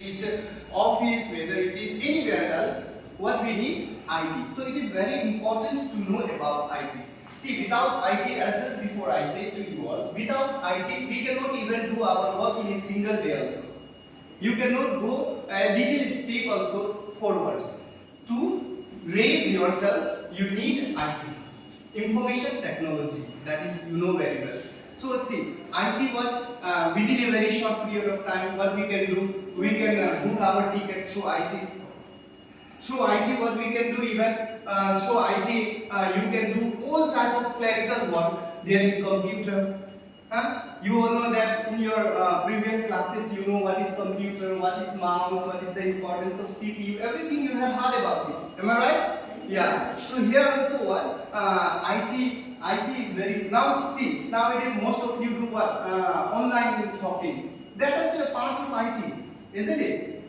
is office, whether it is anywhere else, what we need? IT. So it is very important to know about IT. See, without IT, as just before I said to you all, without IT, we cannot even do our work in a single day also. You cannot go a little step also forwards. To raise yourself, you need IT. Information technology, that is you know very well. So see, IT what within a very short period of time, what we can do, we can book our ticket through IT. Through IT, what we can do even through IT, you can do all type of clerical work there in computer. You all know that in your previous classes, you know what is computer, what is mouse, what is the importance of CPU, everything you have heard about it. Am I right? Yeah. So here also what IT is very now see nowadays most of you do what online shopping. That also a part of IT, isn't it?